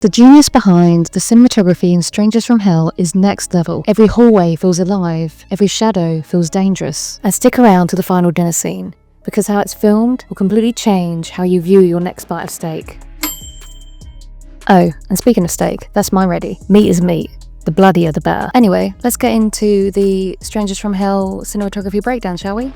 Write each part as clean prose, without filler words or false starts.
The genius behind the cinematography in Strangers from Hell is next level. Every hallway feels alive, every shadow feels dangerous. And stick around to the final dinner scene, because how it's filmed will completely change how you view your next bite of steak. Oh, and speaking of steak, that's mine ready. Meat is meat. The bloodier the better. Anyway, let's get into the Strangers from Hell cinematography breakdown, shall we?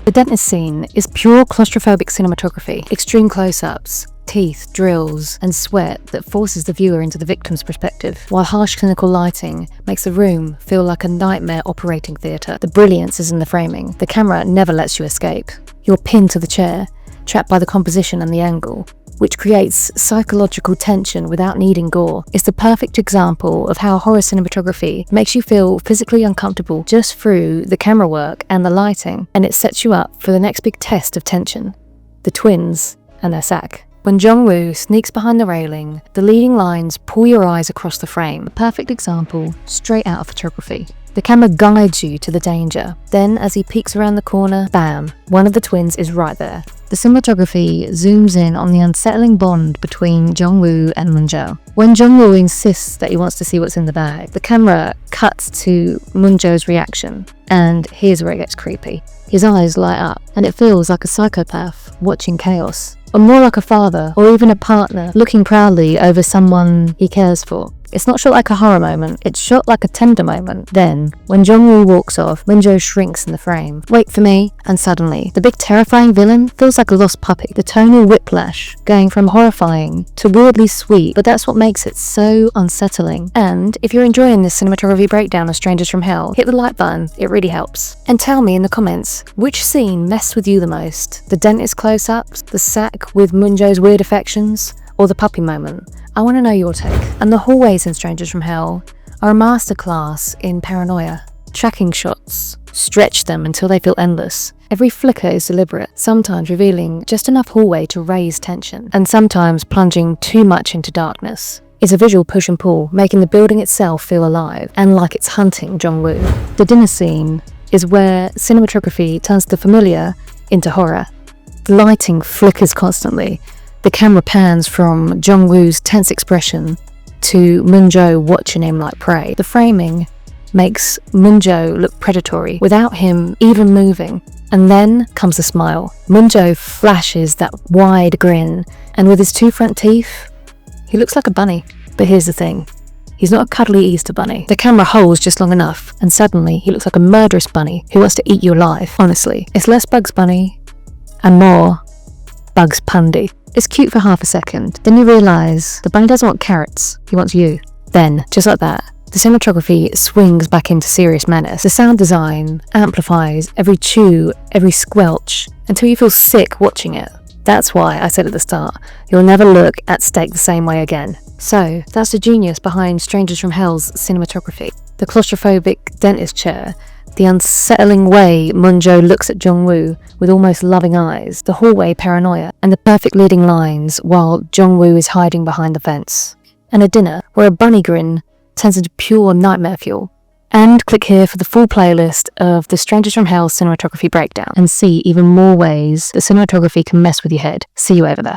The dentist scene is pure claustrophobic cinematography. Extreme close-ups, teeth, drills, and sweat that forces the viewer into the victim's perspective, while harsh clinical lighting makes the room feel like a nightmare operating theatre. The brilliance is in the framing. The camera never lets you escape. You're pinned to the chair, trapped by the composition and the angle, which creates psychological tension without needing gore. It's the perfect example of how horror cinematography makes you feel physically uncomfortable just through the camera work and the lighting, and it sets you up for the next big test of tension: the twins and their sack. When Jong-woo sneaks behind the railing, the leading lines pull your eyes across the frame. A perfect example, straight out of photography. The camera guides you to the danger. Then, as he peeks around the corner, bam, one of the twins is right there. The cinematography zooms in on the unsettling bond between Jong-woo and Moon-jo. When Jong-woo insists that he wants to see what's in the bag, the camera cuts to Moon-jo's reaction, and here's where it gets creepy. His eyes light up, and it feels like a psychopath watching chaos, or more like a father or even a partner looking proudly over someone he cares for. It's not shot like a horror moment, it's shot like a tender moment. Then, when Jong-woo walks off, Moon-jo shrinks in the frame. Wait for me, and suddenly, the big terrifying villain feels like a lost puppy. The tonal whiplash, going from horrifying to weirdly sweet, but that's what makes it so unsettling. And if you're enjoying this cinematography breakdown of Strangers from Hell, hit the like button, it really helps. And tell me in the comments, which scene messed with you the most? The dentist close-ups, the sack with Moon-jo's weird affections, or the puppy moment? I want to know your take. And the hallways in Strangers from Hell are a masterclass in paranoia. Tracking shots stretch them until they feel endless. Every flicker is deliberate, sometimes revealing just enough hallway to raise tension, and sometimes plunging too much into darkness. It's a visual push and pull, making the building itself feel alive, and like it's hunting Jong-woo. The dinner scene is where cinematography turns the familiar into horror. The lighting flickers constantly. The camera pans from Jong-woo's tense expression to Moon-jo watching him like prey. The framing makes Moon-jo look predatory without him even moving. And then comes the smile. Moon-jo flashes that wide grin, and with his two front teeth, he looks like a bunny. But here's the thing. He's not a cuddly Easter bunny. The camera holds just long enough, and suddenly he looks like a murderous bunny who wants to eat you alive. Honestly, it's less Bugs Bunny and more Bugs Pundy. It's cute for half a second, then you realise the bunny doesn't want carrots, he wants you. Then, just like that, the cinematography swings back into serious menace. The sound design amplifies every chew, every squelch, until you feel sick watching it. That's why I said at the start, you'll never look at steak the same way again. So, that's the genius behind Strangers from Hell's cinematography. The claustrophobic dentist chair, the unsettling way Moon-jo looks at Jong-woo with almost loving eyes, the hallway paranoia, and the perfect leading lines while Jong-woo is hiding behind the fence. And a dinner where a bunny grin turns into pure nightmare fuel. And click here for the full playlist of the Strangers from Hell cinematography breakdown and see even more ways that cinematography can mess with your head. See you over there.